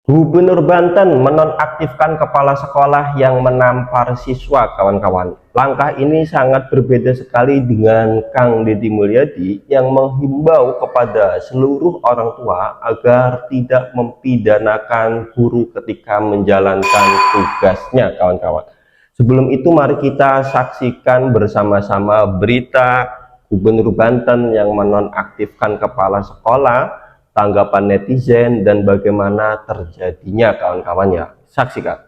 Gubernur Banten menonaktifkan kepala sekolah yang menampar siswa, kawan-kawan. Langkah ini sangat berbeda sekali dengan Kang Deddy Mulyadi yang menghimbau kepada seluruh orang tua agar tidak mempidanakan guru ketika menjalankan tugasnya, kawan-kawan. Sebelum itu, mari kita saksikan bersama-sama berita Gubernur Banten yang menonaktifkan kepala sekolah, tanggapan netizen, dan bagaimana terjadinya, kawan-kawan ya. Saksikan.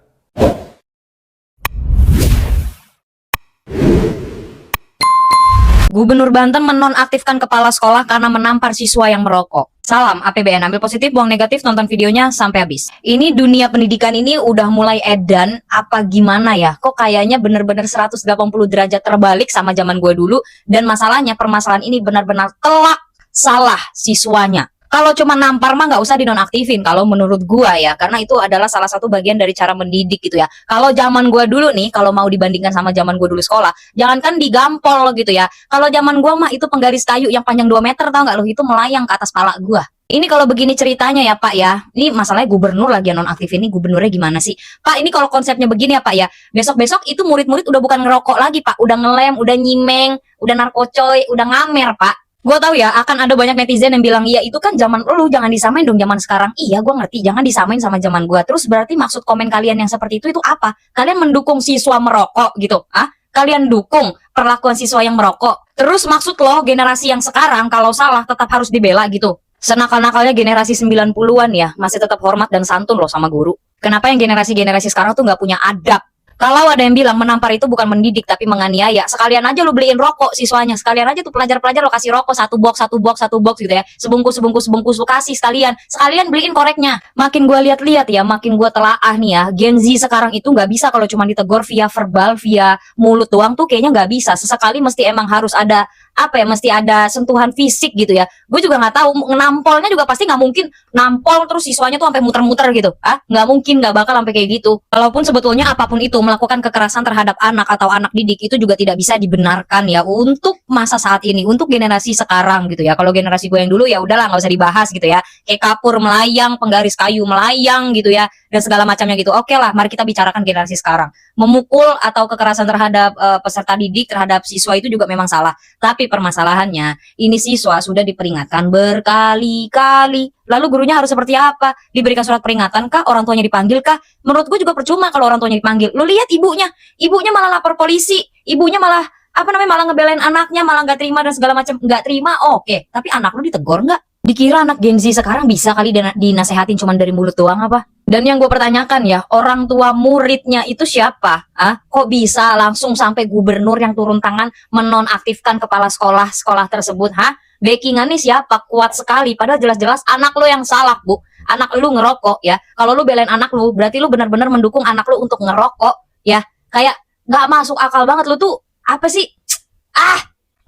Gubernur Banten menonaktifkan kepala sekolah karena menampar siswa yang merokok. Salam APBN, ambil positif, buang negatif, nonton videonya sampai habis. Ini dunia pendidikan ini udah mulai edan, apa gimana ya? Kok kayaknya bener-bener 180 derajat terbalik sama zaman gue dulu. Dan masalahnya, permasalahan ini benar-benar telak salah siswanya. Kalau cuma nampar mah nggak usah dinonaktifin kalau menurut gua ya, karena itu adalah salah satu bagian dari cara mendidik gitu ya. Kalau zaman gua dulu nih, kalau mau dibandingkan sama zaman gua dulu sekolah, jangankan digampol gitu ya. Kalau zaman gua mah itu penggaris kayu yang panjang 2 meter, tau nggak lo, itu melayang ke atas pala gua. Ini kalau begini ceritanya ya Pak ya, ini masalahnya gubernur lagi yang nonaktif ini, gubernurnya gimana sih? Pak, ini kalau konsepnya begini ya Pak ya, besok-besok itu murid-murid udah bukan ngerokok lagi Pak, udah ngelem, udah nyimeng, udah narkocoy, udah ngamer Pak. Gue tahu ya, akan ada banyak netizen yang bilang, iya itu kan zaman lu, jangan disamain dong zaman sekarang. Iya, gue ngerti, jangan disamain sama zaman gue. Terus berarti maksud komen kalian yang seperti itu apa? Kalian mendukung siswa merokok gitu? Ah? Kalian dukung perlakuan siswa yang merokok? Terus maksud lo generasi yang sekarang kalau salah tetap harus dibela gitu? Senakal-nakalnya generasi 90-an ya, masih tetap hormat dan santun loh sama guru. Kenapa yang generasi-generasi sekarang tuh nggak punya adab? Kalau ada yang bilang menampar itu bukan mendidik tapi menganiaya, sekalian aja lu beliin rokok siswanya, sekalian aja tuh pelajar-pelajar lo kasih rokok satu box gitu ya, sebungkus lu kasih sekalian beliin koreknya. Makin gue lihat-lihat ya, makin gue telaah nih ya, Gen Z sekarang itu nggak bisa kalau cuma ditegur via verbal, via mulut doang tuh kayaknya nggak bisa. Sesekali mesti emang harus ada apa ya, mesti ada sentuhan fisik gitu ya. Gue juga nggak tahu, nampolnya juga pasti nggak mungkin nampol terus siswanya tuh sampai muter-muter gitu, nggak mungkin, nggak bakal sampai kayak gitu. Walaupun sebetulnya apapun itu, melakukan kekerasan terhadap anak atau anak didik itu juga tidak bisa dibenarkan ya untuk masa saat ini, untuk generasi sekarang gitu ya. Kalau generasi gue yang dulu ya udahlah, nggak usah dibahas gitu ya, kayak kapur melayang, penggaris kayu melayang gitu ya, dan segala macamnya gitu. Oke lah, mari kita bicarakan generasi sekarang. Memukul atau kekerasan terhadap peserta didik, terhadap siswa itu juga memang salah. Tapi permasalahannya, ini siswa sudah diperingatkan berkali-kali. Lalu gurunya harus seperti apa? Diberikan surat peringatan kah? Orang tuanya dipanggil kah? Menurut gue juga percuma kalau orang tuanya dipanggil. Lu lihat ibunya malah lapor polisi, ibunya malah malah ngebelain anaknya, malah nggak terima dan segala macam. Nggak terima, oke. Tapi anak lu ditegur nggak? Dikira anak Gen Z sekarang bisa kali dinasehatin cuma dari mulut doang apa? Dan yang gue pertanyakan ya, orang tua muridnya itu siapa? Kok bisa langsung sampai gubernur yang turun tangan menonaktifkan kepala sekolah tersebut? Backingannya siapa? Kuat sekali. Padahal jelas-jelas anak lo yang salah, Bu. Anak lu ngerokok ya. Kalau lu belain anak lu, berarti lu benar-benar mendukung anak lu untuk ngerokok ya. Kayak nggak masuk akal banget lu tuh. Apa sih?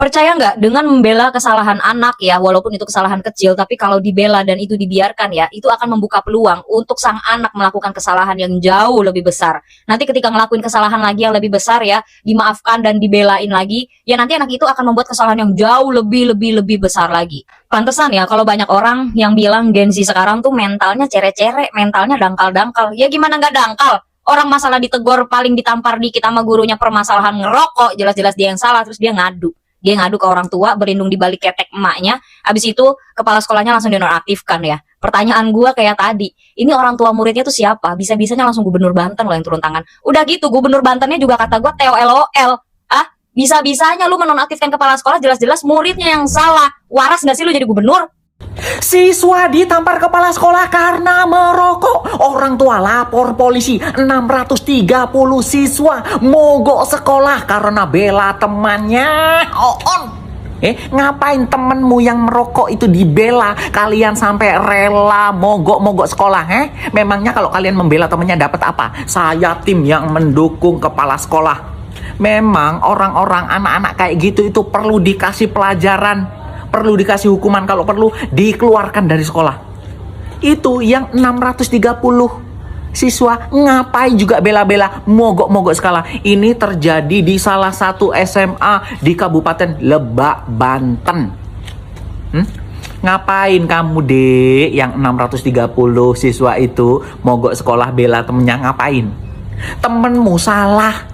Percaya nggak dengan membela kesalahan anak ya, walaupun itu kesalahan kecil, tapi kalau dibela dan itu dibiarkan ya, itu akan membuka peluang untuk sang anak melakukan kesalahan yang jauh lebih besar. Nanti ketika ngelakuin kesalahan lagi yang lebih besar ya, dimaafkan dan dibelain lagi, ya nanti anak itu akan membuat kesalahan yang jauh lebih besar lagi. Pantesan ya kalau banyak orang yang bilang Gen Z sekarang tuh mentalnya cere-cere, mentalnya dangkal-dangkal. Ya gimana nggak dangkal? Orang masalah ditegur paling ditampar dikit sama gurunya permasalahan ngerokok, jelas-jelas dia yang salah, terus dia ngadu. Dia ngadu ke orang tua, berlindung di balik ketek emaknya. Abis itu kepala sekolahnya langsung dinonaktifkan ya. Pertanyaan gua kayak tadi, ini orang tua muridnya tuh siapa? Bisa-bisanya langsung gubernur Banten loh yang turun tangan. Udah gitu gubernur Bantennya juga kata gua TOLOL. Bisa-bisanya lu menonaktifkan kepala sekolah, jelas-jelas muridnya yang salah. Waras gak sih lu jadi gubernur? Siswa ditampar kepala sekolah karena merokok. Orang tua lapor polisi. 630 siswa mogok sekolah karena bela temannya. Ngapain temenmu yang merokok itu dibela? Kalian sampai rela mogok sekolah, Memangnya kalau kalian membela temennya dapat apa? Saya tim yang mendukung kepala sekolah. Memang orang-orang anak-anak kayak gitu itu perlu dikasih pelajaran, perlu dikasih hukuman, kalau perlu dikeluarkan dari sekolah. Itu yang 630 siswa ngapain juga bela-bela mogok sekolah. Ini terjadi di salah satu SMA di Kabupaten Lebak, Banten. Ngapain kamu, Dek, yang 630 siswa itu mogok sekolah bela temennya, ngapain? Temenmu salah.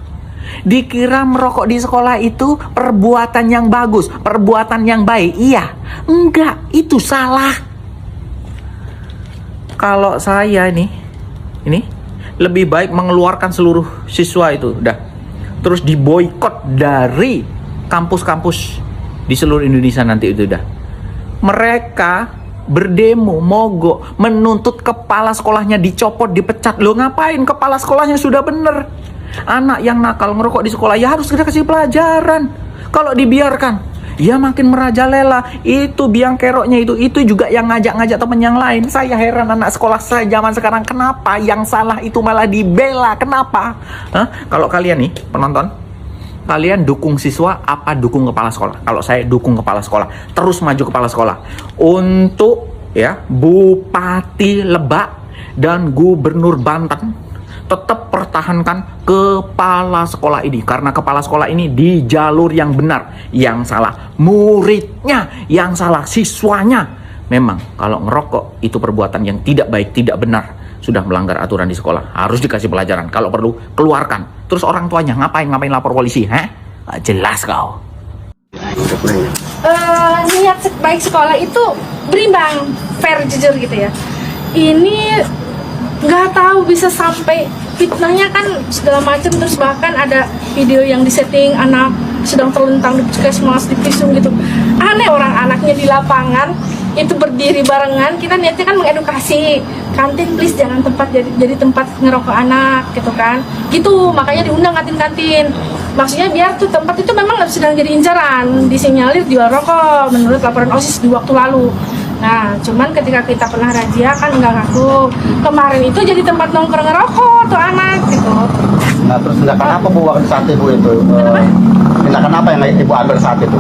Dikira merokok di sekolah itu perbuatan yang bagus, perbuatan yang baik. Iya, enggak, itu salah. Kalau saya ini lebih baik mengeluarkan seluruh siswa itu, udah. Terus diboikot dari kampus-kampus di seluruh Indonesia nanti itu, udah. Mereka berdemo, mogok, menuntut kepala sekolahnya dicopot, dipecat. Lo ngapain? Kepala sekolahnya sudah bener. Anak yang nakal ngerokok di sekolah ya harus kita kasih pelajaran. Kalau dibiarkan, ya makin merajalela. Itu biang keroknya itu juga yang ngajak-ngajak temen yang lain. Saya heran anak sekolah saya zaman sekarang, kenapa yang salah itu malah dibela? Kenapa? Kalau kalian nih penonton, kalian dukung siswa apa dukung kepala sekolah? Kalau saya dukung kepala sekolah, terus maju kepala sekolah. Untuk ya Bupati Lebak dan Gubernur Banten tetap pertahankan kepala sekolah ini, karena kepala sekolah ini di jalur yang benar. Yang salah muridnya, yang salah siswanya. Memang kalau ngerokok itu perbuatan yang tidak baik, tidak benar, sudah melanggar aturan di sekolah, harus dikasih pelajaran. Kalau perlu keluarkan. Terus orang tuanya ngapain lapor polisi? Jelas kau. Niat baik sekolah itu berimbang, fair, jujur gitu ya. Ini nggak tahu bisa sampai fitnahnya kan segala macam, terus bahkan ada video yang disetting anak sedang terlentang di puskesmas, di visum gitu. Aneh, orang anaknya di lapangan itu berdiri barengan. Kita niatnya kan mengedukasi, kantin please jangan tempat jadi tempat ngerokok anak gitu kan, gitu. Makanya diundang kantin-kantin, maksudnya biar tuh tempat itu memang sedang jadi incaran, disinyalir jual rokok menurut laporan OSIS di waktu lalu. Nah, cuman ketika kita pernah razia kan enggak ngaku. Kemarin itu jadi tempat nongkrong ngerokok tuh anak gitu. Nah, terus tindakan apa Bu waktu saat itu? Tindakan apa yang Ibu ambil saat itu?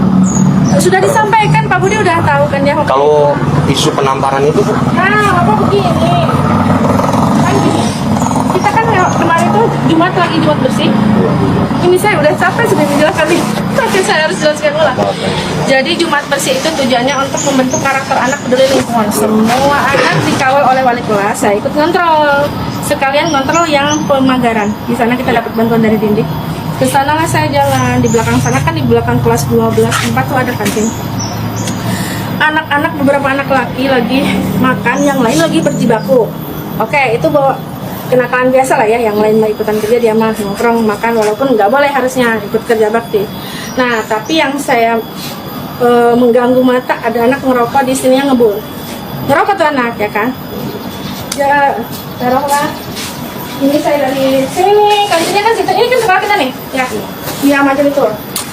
Sudah disampaikan, Pak Budi udah tahu kan ya. Kalau isu penamparan itu Bu? Nah, Bapak begini. Kan gini. Kita kan kemarin tuh Jumat bersih. Ini saya udah capek sudah menjelaskan nih. Tapi saya harus jelaskan ulang. Jadi Jumat bersih itu tujuannya untuk membentuk karakter anak peduli lingkungan. Semua anak dikawal oleh wali kelas. Saya ikut ngontrol. Sekalian ngontrol yang pemagaran. Di sana kita dapat bantuan dari Dindik. Ke sana lah saya jalan. Di belakang sana kan, di belakang kelas 12 4 tuh ada kantin. Anak-anak, beberapa anak laki lagi makan, yang lain lagi berjibaku. Oke, itu bawa kenakalan biasa lah ya, yang lain mau ikutan kerja, dia mah nongkrong makan, walaupun nggak boleh harusnya ikut kerja bakti. Nah, tapi yang saya mengganggu mata, ada anak ngerokok di sini yang ngebul. Ngerokok tuh anak ya kan? Ya, taruhlah. Ini saya dari sini, kantinnya kan situ. Ini kan sekolah kita nih, ya. Iya, maju itu.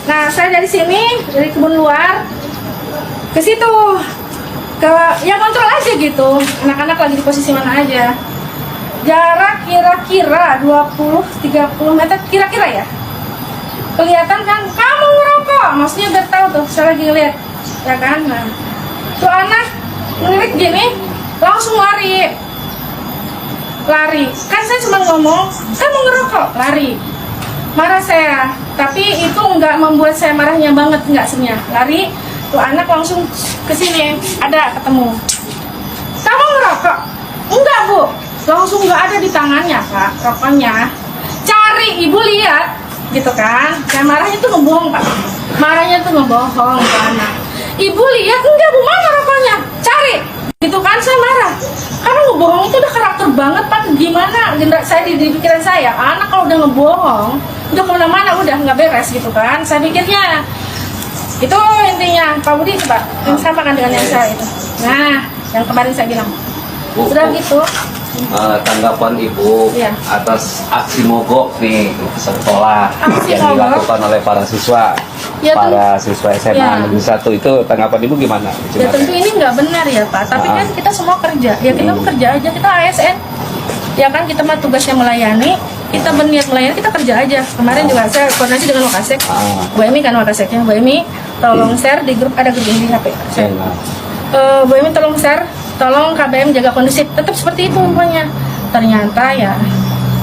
Nah, saya dari sini, dari kebun luar ke situ, ke ya kontrol aja gitu. Anak-anak lagi di posisi mana aja. Jarak kira-kira 20-30 meter kira-kira ya. Kelihatan kan kamu ngerokok, maksudnya biar tahu tuh, saya lagi ngeliat, ya kan. Nah, tuh anak ngeliat gini, langsung lari. Kan saya cuma ngomong, kamu ngerokok, lari. Marah saya, tapi itu nggak membuat saya marahnya banget, nggak sebenarnya. Lari, tuh anak langsung kesini, ada ketemu. Kamu ngerokok? Enggak Bu, langsung nggak ada di tangannya Pak, rokoknya. Cari, Ibu lihat, gitu kan. Saya marahnya tuh ngebohong Pak, marahnya tuh ngebohong ke anak. Ibu lihat, enggak Bu, mana rokoknya? Cari, gitu kan. Saya marah, karena ngebohong itu udah karakter banget Pak. Gimana saya di pikiran saya, anak kalau udah ngebohong, udah kemana-mana, udah nggak beres gitu kan. Saya pikirnya, itu intinya. Pak Budi coba yang sama kan dengan yang saya itu. Nah, yang kemarin saya bilang, sudah gitu. Tanggapan Ibu Iya. atas aksi mogok nih sekolah Aksi yang mogok? dilakukan oleh para siswa, Ya, para siswa SMA Ya. Negeri 1 itu, tanggapan Ibu gimana? Ya tentu ini nggak benar ya Pak, tapi kan kita semua kerja, ya kita bekerja aja, kita ASN, ya kan, kita mah tugasnya melayani, kita berniat melayani, kita kerja aja. Kemarin juga saya koordinasi dengan Wakasek, Bu Emi kan Wakaseknya, Bu Emi tolong share di grup, ada grup ini di HP saya. Bu Emi tolong share, tolong KBM jaga kondusif, tetap seperti itu umpamanya. Ternyata ya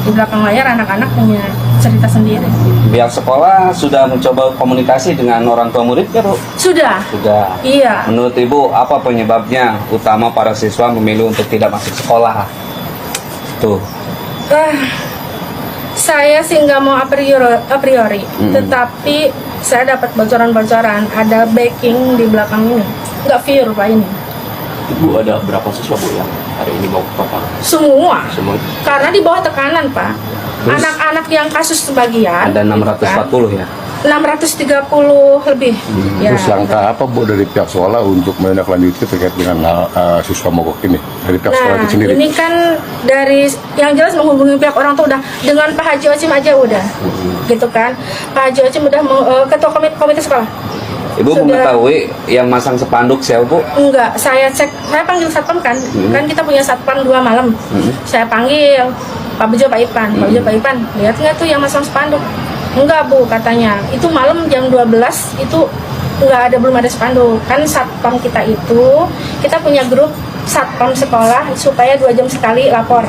di belakang layar anak-anak punya cerita sendiri. Pihak sekolah sudah mencoba komunikasi dengan orang tua murid ya, Bu? Sudah. Sudah. Iya. Menurut Ibu, apa penyebabnya utama para siswa memilih untuk tidak masuk sekolah? Tuh. Saya sih nggak mau a priori, tetapi saya dapat bocoran-bocoran, ada backing di belakang ini, nggak pure Pak ini. Bu, ada berapa siswa Bu yang hari ini mau ke Bapak? Semua, Semua. karena di bawah tekanan Pak. Anak-anak yang kasus sebagian Ada 640 ya? 630 lebih. Ya. Terus langkah apa Bu dari pihak sekolah untuk menindaklanjuti terkait dengan siswa mogok ini dari pihak sekolah Nah, itu sendiri? ini kan dari yang jelas menghubungi pihak orang tua udah, dengan Pak Haji Ocim aja udah, gitu kan. Pak Haji Ocim udah ketua komite sekolah. Ibu Sudah. mengetahui yang masang spanduk siapa, Bu? Enggak, saya cek, saya panggil satpam kan, kan kita punya satpam 2 malam. Saya panggil Pak Bejo, Pak Ipan, Pak Bejo, Pak Ipan, lihat nggak tuh yang masang spanduk? Enggak Bu, katanya. Itu malam jam 12 itu belum ada spanduk. Kan satpam kita itu, kita punya grup satpam sekolah supaya 2 jam sekali lapor.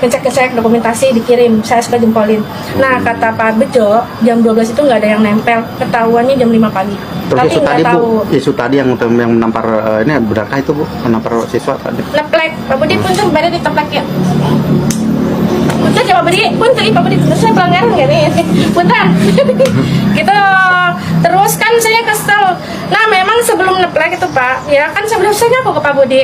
Ngecek-ngecek dokumentasi dikirim, saya suka jempolin. Nah, kata Pak Bejo, jam 12 itu nggak ada yang nempel, ketahuannya jam 5 pagi. Terus Tapi isu nggak tadi tahu. Bu, isu tadi yang menampar ini benarkah itu Bu, menampar siswa tadi? Neplek, Pak Budi pun tuh pada diteplek ya. Punten ya Pak Budi, punten Pak Budi, terus saya pelanggaran gak nih? Punten. Gitu. Terus kan saya kesel. Nah memang sebelum neplek itu Pak, ya kan sebelum saya ngaku ke Pak Budi.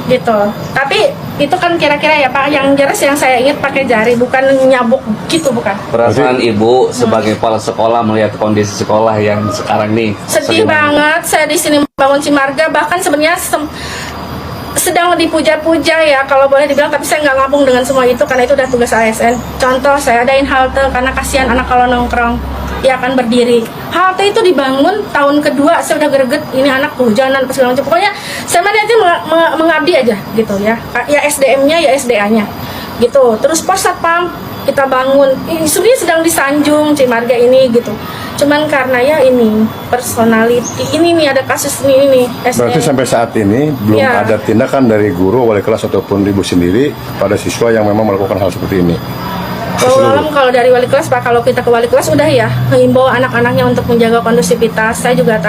Gitu. Tapi itu kan kira-kira ya Pak, yang jelas yang saya ingat pakai jari, bukan nyabuk gitu, bukan. Perasaan Ibu sebagai kepala sekolah melihat kondisi sekolah yang sekarang nih. Sedih banget, saya di sini membangun Cimarga, bahkan sebenarnya sedang dipuja-puja ya kalau boleh dibilang, tapi saya nggak ngabung dengan semua itu karena itu udah tugas ASN. Contoh, saya adain halte karena kasihan anak kalau nongkrong ya kan berdiri. Halte itu dibangun tahun kedua, saya udah greget, ini anak kehujanan apa segala macam. Pokoknya saya melihatnya mengabdi aja gitu ya. Ya SDM-nya ya SDA-nya gitu. Terus pos satpam kita bangun, ini sebenarnya sedang disanjung Cimarga ini gitu. Cuman karena ya ini personality, ini nih ada kasus ini nih SDM. Berarti sampai saat ini belum Ya. ada tindakan dari guru, wali kelas ataupun ibu sendiri pada siswa yang memang melakukan hal seperti ini. Kalau dari wali kelas Pak, kalau kita ke wali kelas udah ya mengimbau anak-anaknya untuk menjaga kondusivitas. Saya juga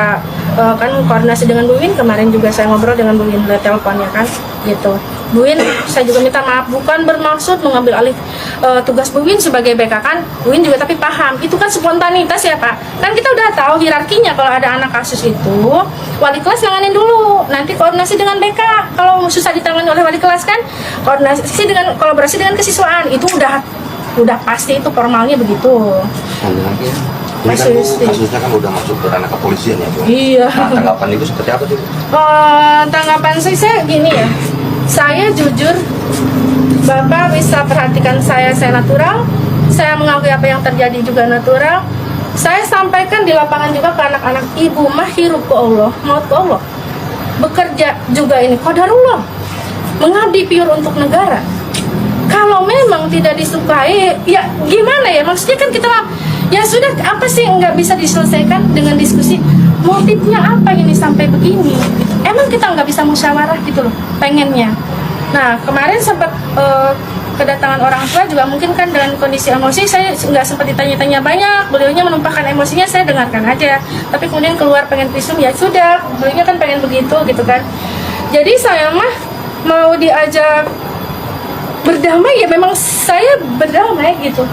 kan koordinasi dengan Bu Win, kemarin juga saya ngobrol dengan Bu Win lewat telepon ya kan gitu. Bu Win, saya juga minta maaf, bukan bermaksud mengambil alih tugas Bu Win sebagai BK kan. Bu Win juga tapi paham, itu kan spontanitas ya Pak. Kan kita udah tahu hierarkinya, kalau ada anak kasus itu wali kelas nanganin dulu, nanti koordinasi dengan BK. Kalau susah ditangani oleh wali kelas kan koordinasi dengan kolaborasi dengan kesiswaan, itu udah pasti itu formalnya begitu. Lanjut lagi ya. Ini kan Masih Bu, sih. kasusnya kan udah masuk ke ranah kepolisian ya Bu. Iya. Nah, tanggapan Ibu seperti apa sih Bu? Tanggapan saya gini ya, saya jujur, Bapak bisa perhatikan saya natural, saya mengakui apa yang terjadi juga natural. Saya sampaikan di lapangan juga ke anak-anak, ibu mah hirup ke Allah, maut ke Allah. Bekerja juga ini qadarullah, mengabdi pure untuk negara. Kalau memang tidak disukai, ya gimana ya? Maksudnya kan kita ya sudah, apa sih nggak bisa diselesaikan dengan diskusi? Motifnya apa ini sampai begini? Emang kita nggak bisa musyawarah gitu loh, pengennya. Nah kemarin sempat kedatangan orang tua juga mungkin kan dengan kondisi emosi, saya nggak sempat ditanya-tanya banyak. Beliaunya menumpahkan emosinya, saya dengarkan aja. Tapi kemudian keluar pengen visum, ya sudah. Beliaunya kan pengen begitu gitu kan. Jadi saya mah mau diajak berdamai ya memang saya berdamai gitu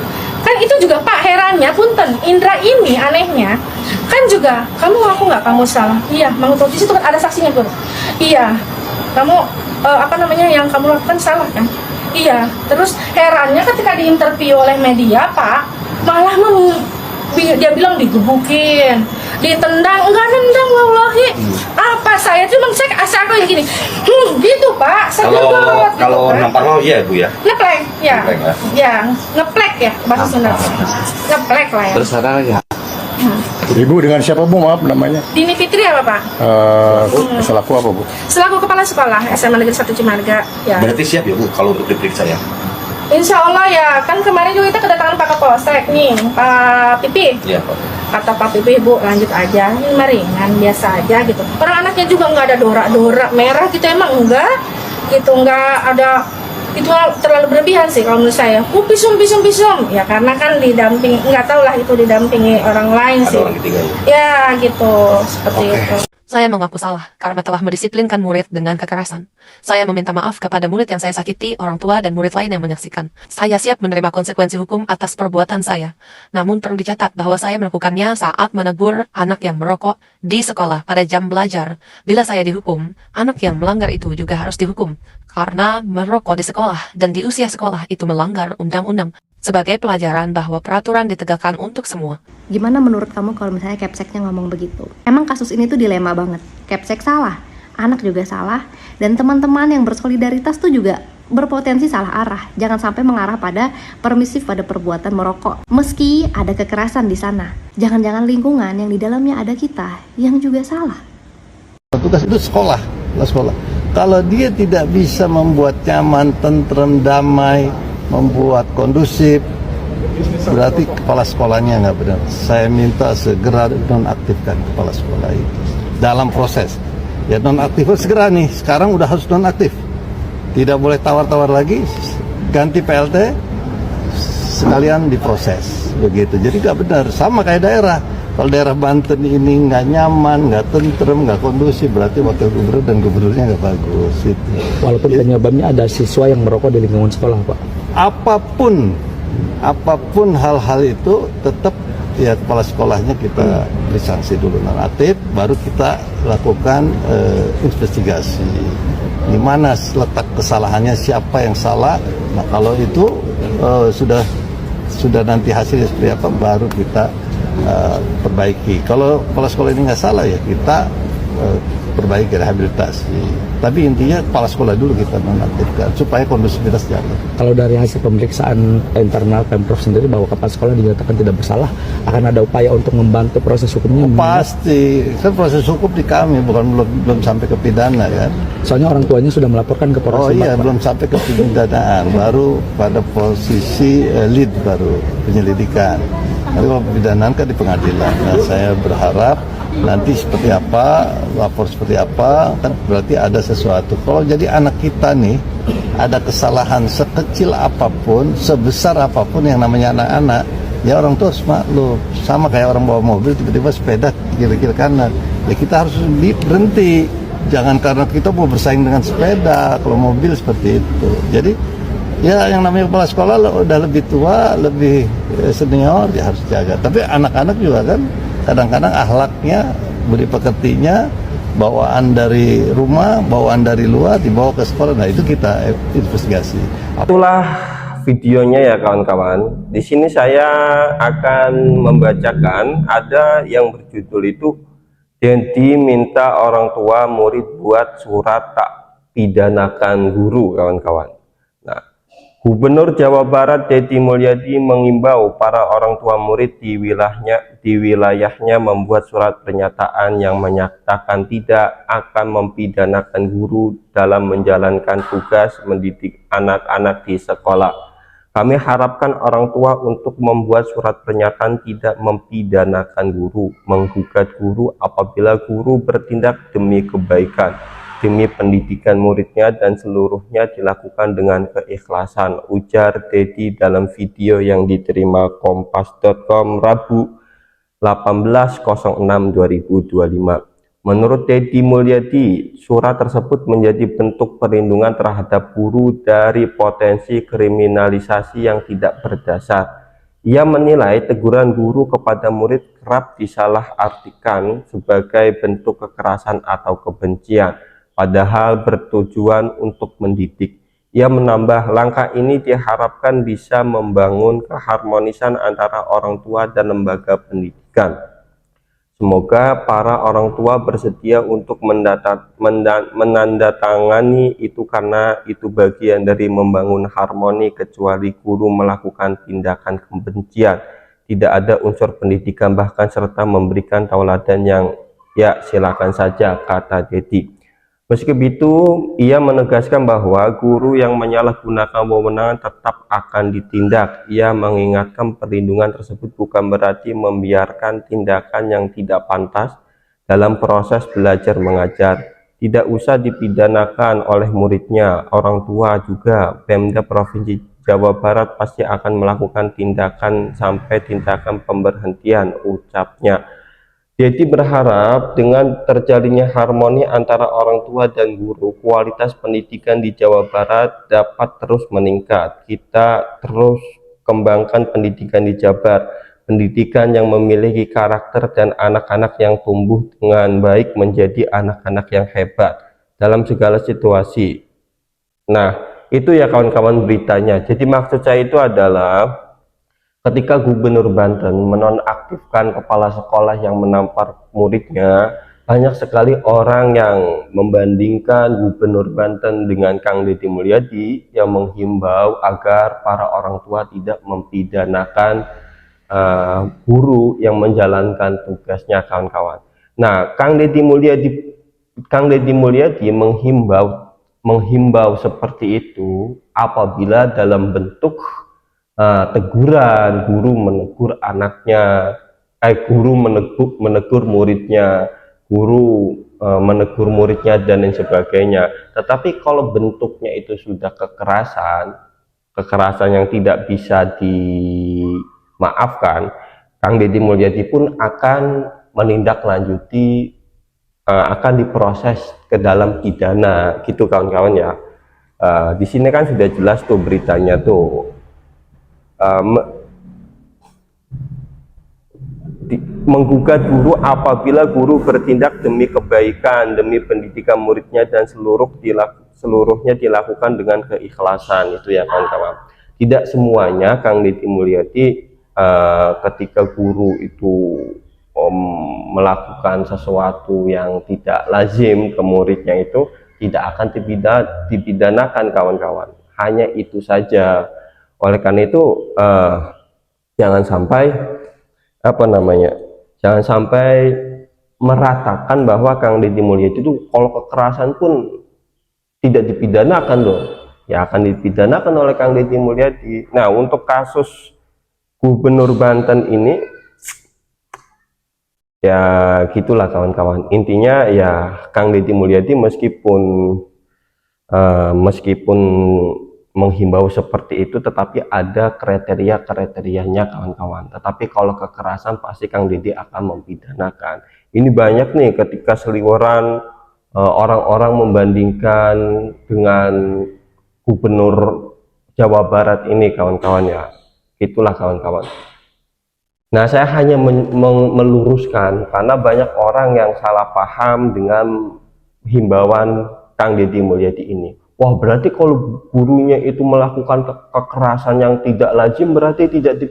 kan. Itu juga Pak herannya punten Indra ini anehnya kan juga, kamu ngaku nggak kamu salah? Iya, mengutuk di situ kan ada saksinya Guru. Iya, kamu yang kamu lakukan salah kan? Iya. Terus herannya ketika diinterview oleh media Pak malah dia bilang digebukin, ditendang, enggak nendang wallahi. Apa saya cuma saya yang gini. Gitu Pak. Saya juga Kalau nampar lo iya Bu ya. ngeplek ya. Ngeplek, ya? Ya, ngeplek ya bahasa Sunda. Ngeplek lah ya. Terus ada lagi ya? Ibu dengan siapa Bu, maaf namanya? Dini Fitri apa Pak? Selaku apa Bu? Selaku kepala sekolah SMA Negeri 1 Cimarga ya. Berarti siap ya Bu kalau untuk diperiksa ya? Insya Allah ya, kan kemarin juga kita kedatangan Pak Kapolsek nih, Pak Pipi. Iya Pak. Kata Pak Pipi, Bu lanjut aja, ini mah ringan, biasa aja gitu. Orang anaknya juga nggak ada dorak-dorak merah gitu, emang enggak gitu, nggak ada itu terlalu berlebihan sih kalau menurut saya. Pisum ya karena kan didampingi, nggak tahu lah itu didampingi orang lain Ada sih orang ketiga ya? ya gitu seperti itu. Saya mengaku salah karena telah mendisiplinkan murid dengan kekerasan. Saya meminta maaf kepada murid yang saya sakiti, orang tua, dan murid lain yang menyaksikan. Saya siap menerima konsekuensi hukum atas perbuatan saya. Namun perlu dicatat bahwa saya melakukannya saat menegur anak yang merokok di sekolah pada jam belajar. Bila saya dihukum, anak yang melanggar itu juga harus dihukum. Karena merokok di sekolah dan di usia sekolah itu melanggar undang-undang. Sebagai pelajaran bahwa peraturan ditegakkan untuk semua. Gimana menurut kamu kalau misalnya Capseknya ngomong begitu? Emang kasus ini tuh dilema banget. Capsek salah, anak juga salah, dan teman-teman yang bersolidaritas tuh juga berpotensi salah arah. Jangan sampai mengarah pada permisif pada perbuatan merokok. Meski ada kekerasan di sana, jangan-jangan lingkungan yang di dalamnya ada kita yang juga salah. Tugas itu sekolah. Kalau dia tidak bisa membuat nyaman, tentrem, damai, membuat kondusif, berarti kepala sekolahnya nggak benar. Saya minta segera nonaktifkan kepala sekolah itu dalam proses. Ya nonaktif segera nih, sekarang udah harus nonaktif. Tidak boleh tawar-tawar lagi, ganti PLT, sekalian diproses. Begitu, jadi nggak benar. Sama kayak daerah. Kalau daerah Banten ini nggak nyaman, nggak tentrem, nggak kondusif, berarti wakil gubernur dan gubernurnya nggak bagus. Itu. Walaupun penyebabnya ada siswa yang merokok di lingkungan sekolah, Pak. Apapun hal-hal itu tetap ya kepala sekolahnya kita beri sanksi dulu nonaktif, baru kita lakukan investigasi. Di mana letak kesalahannya, siapa yang salah. Nah kalau itu sudah nanti hasilnya seperti apa, baru kita perbaiki. Kalau kepala sekolah ini nggak salah ya kita perbaiki, rehabilitasi. Tapi intinya kepala sekolah dulu kita nonaktifkan supaya kondusivitas jalan. Kalau dari hasil pemeriksaan internal Pemprov sendiri bahwa kepala sekolah dinyatakan tidak bersalah, akan ada upaya untuk membantu proses hukumnya? Pasti, kan proses hukum di kami, bukan belum sampai ke pidana kan. Soalnya orang tuanya sudah melaporkan ke Polres. Oh iya, belum sampai ke pidanaan, baru pada posisi lead baru penyelidikan. Tapi kalau pidanaan kan di pengadilan. Nah, saya berharap nanti seperti apa, lapor seperti apa, kan berarti ada sesuatu. Kalau jadi anak kita nih ada kesalahan sekecil apapun, sebesar apapun yang namanya anak-anak, ya orang tua harus maklum. Sama kayak orang bawa mobil tiba-tiba sepeda kiri-kiri kanan, ya kita harus berhenti. Jangan karena kita mau bersaing dengan sepeda, kalau mobil seperti itu. Jadi ya yang namanya kepala sekolah udah lebih tua, lebih senior, ya harus jaga. Tapi anak-anak juga kan kadang-kadang akhlaknya, budi pekertinya, bawaan dari rumah, bawaan dari luar dibawa ke sekolah. Nah itu kita investigasi. Itulah videonya ya kawan-kawan. Di sini saya akan membacakan ada yang berjudul itu Dedi minta orang tua murid buat surat tak pidanakan guru, kawan-kawan. Nah, Gubernur Jawa Barat Dedi Mulyadi mengimbau para orang tua murid di wilayahnya membuat surat pernyataan yang menyatakan tidak akan mempidanakan guru dalam menjalankan tugas mendidik anak-anak di sekolah. Kami harapkan orang tua untuk membuat surat pernyataan tidak mempidanakan guru, menggugat guru apabila guru bertindak demi kebaikan, demi pendidikan muridnya dan seluruhnya dilakukan dengan keikhlasan, ujar Dedi dalam video yang diterima Kompas.com Rabu 18.06.2025. Menurut Dedi Mulyadi, surat tersebut menjadi bentuk perlindungan terhadap guru dari potensi kriminalisasi yang tidak berdasar. Ia menilai teguran guru kepada murid kerap disalahartikan sebagai bentuk kekerasan atau kebencian, padahal bertujuan untuk mendidik. Ia menambah, langkah ini diharapkan bisa membangun keharmonisan antara orang tua dan lembaga pendidikan. Semoga para orang tua bersedia untuk menandatangani itu karena itu bagian dari membangun harmoni. Kecuali guru melakukan tindakan kebencian, tidak ada unsur pendidikan bahkan serta memberikan tauladan yang ya silakan saja, kata Dedi. Meski begitu, ia menegaskan bahwa guru yang menyalahgunakan wewenang tetap akan ditindak. Ia mengingatkan perlindungan tersebut bukan berarti membiarkan tindakan yang tidak pantas dalam proses belajar mengajar. tidak usah dipidanakan oleh muridnya, orang tua juga. Pemda Provinsi Jawa Barat pasti akan melakukan tindakan sampai tindakan pemberhentian, ucapnya. Jadi berharap dengan terjalinnya harmoni antara orang tua dan guru, kualitas pendidikan di Jawa Barat dapat terus meningkat. Kita terus kembangkan pendidikan di Jabar, pendidikan yang memiliki karakter dan anak-anak yang tumbuh dengan baik menjadi anak-anak yang hebat dalam segala situasi. Nah, itu ya kawan-kawan beritanya. Jadi maksud saya itu adalah ketika Gubernur Banten menonaktifkan kepala sekolah yang menampar muridnya, banyak sekali orang yang membandingkan Gubernur Banten dengan Kang Deddy Mulyadi yang menghimbau agar para orang tua tidak mempidanakan guru yang menjalankan tugasnya, kawan-kawan. Nah, Kang Deddy Mulyadi menghimbau seperti itu apabila dalam bentuk teguran, guru menegur anaknya, guru menegur muridnya, guru menegur muridnya dan lain sebagainya. Tetapi kalau bentuknya itu sudah kekerasan yang tidak bisa dimaafkan, Kang Deddy Mulyadi pun akan menindaklanjuti, akan diproses ke dalam pidana, gitu kawan-kawan ya. Di sini kan sudah jelas tuh beritanya tuh. Menggugat guru apabila guru bertindak demi kebaikan, demi pendidikan muridnya dan seluruhnya dilakukan dengan keikhlasan, itu ya kawan-kawan. Tidak semuanya Kang Deddy Mulyadi ketika guru itu melakukan sesuatu yang tidak lazim ke muridnya itu tidak akan dipidanakan, kawan-kawan. Hanya itu saja. Oleh karena itu jangan sampai jangan sampai meratakan bahwa Kang Deddy Mulyadi itu kalau kekerasan pun tidak dipidanakan loh. Ya akan dipidanakan oleh Kang Deddy Mulyadi. Nah, untuk kasus Gubernur Banten ini ya gitulah kawan-kawan. Intinya ya Kang Deddy Mulyadi meskipun menghimbau seperti itu, tetapi ada kriteria-kriterianya kawan-kawan. Tetapi kalau kekerasan pasti Kang Deddy akan mempidanakan. Ini banyak nih ketika seliweran orang-orang membandingkan dengan Gubernur Jawa Barat ini, kawan-kawan ya. Itulah kawan-kawan. Nah, saya hanya meluruskan karena banyak orang yang salah paham dengan himbauan Kang Deddy Mulyadi ini. Wah, berarti kalau gurunya itu melakukan kekerasan yang tidak lazim berarti tidak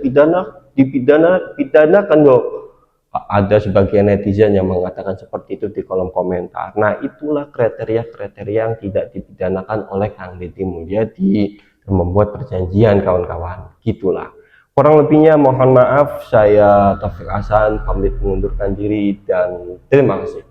dipidanakan loh. Ada sebagian netizen yang mengatakan seperti itu di kolom komentar. Nah, itulah kriteria-kriteria yang tidak dipidanakan oleh Kang Deddy Mulyadi dan membuat perjanjian, kawan-kawan. Gitulah. Kurang lebihnya mohon maaf, saya Taufik Hasan pamit mengundurkan diri dan terima kasih.